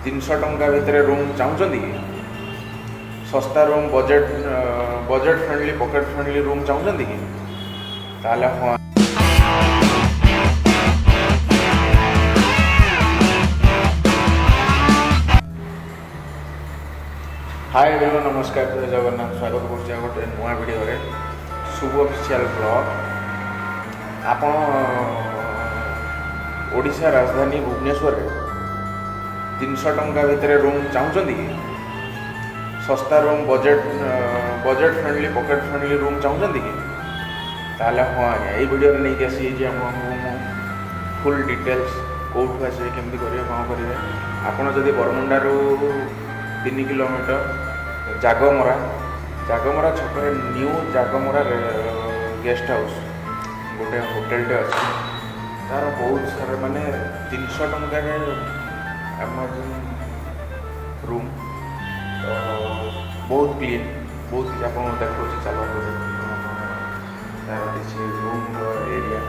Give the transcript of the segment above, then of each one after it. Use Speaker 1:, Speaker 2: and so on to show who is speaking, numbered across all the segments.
Speaker 1: 300 टंका भितर रूम चाहूँगी कि सस्ता room budget friendly pocket friendly room चाहूँगी कि ताले हाँ। हाय एवरीवन, नमस्कार, जय जगन्नाथ। स्वागत कर गोटे नुआ वीडियो शुभ ऑफिशियल ब्लॉग। आपण ओडिशा राजधानी भुवनेश्वर 300 टंका भितर रूम चाहूँगी कि सस्ता room budget friendly pocket friendly room चाहूँगी कि ताले हाँ आज्ञा ये वीडियो नहीं कि आसी फुल डिटेल्स कौटू आसे केमती करेंगे कौन करेंगे। आपड़ जदि बरमुंडारू 3 किलोमीटर जागमरा छकरे न्यू जागमरा गेस्ट हाउस गोटे होटेलटे अच्छे तार बहुत सारा माने 300 टंका रूम तो बहुत क्लीन बहुत आप देखो चलो रूम एरिया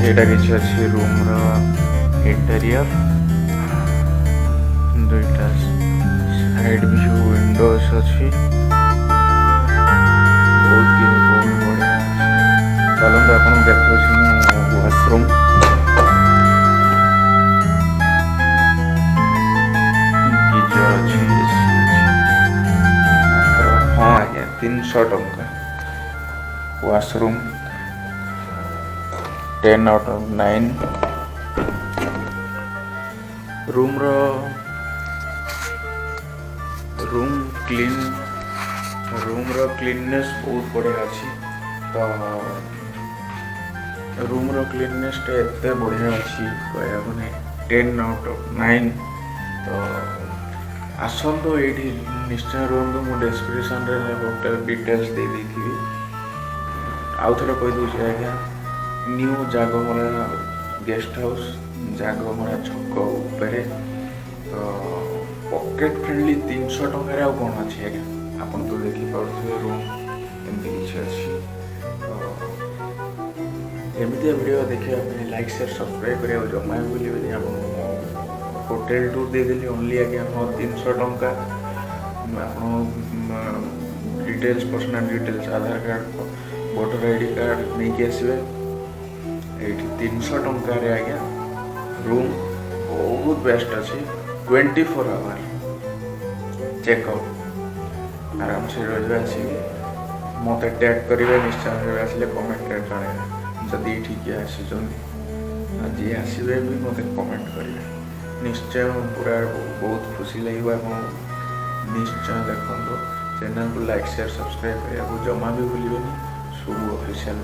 Speaker 1: एटा किसी अच्छी रूम इंटेरियर दुईटा साइड भी विंडोज अच्छी बहुत बढ़िया। चलते आपको देखो वाशरूम गीजर अच्छी हाँ आज्ञा 300 टंका washroom 10 out of 9। Room cleanness बहुत बढ़िया अच्छी तो रूम क्लीननेस एते बढ़िया अच्छी कहने 10 out of 9। तो आसतु ये निश्चय रुहतु मो डिस्क्रिप्शन होटेल डिटेल्स दे दी आउ थे कहीदे आज्ञा न्यू जागमरा गेस्ट हाउस जागमरा छक उपरे तो पॉकेट फ्रेंडली 300 टंकार आ कौन अच्छी आज्ञा आप तो देखिपे रूम एमती किसी अच्छी तो एमती वीडियो देखा लाइक शेयर सब्सक्राइब करा जमा बुलेंगे आप होटेल टूर देदेली ओनली आज्ञा हाँ 300 टंका आप डिटेल्स पर्सनल डिटेल्स आधार कार्ड वोटर आईडी कार्ड नहीं कि आसवे ये 300 टंकार आज्ञा रूम बहुत बेस्ट अच्छी 24 आवर चेकआउट आराम से रही आसवे मत टैग करेंगे निश्चय आसे कमेंट जन जदि ठीक आसी जी आसवे भी मत कमेंट करेंगे निश्चय पूरा बहुत खुशी लगे। आप निश्चय देखो चैनल को लाइक शेयर सब्सक्राइब करने जमा भी भूलें। शुभ ऑफिशियल।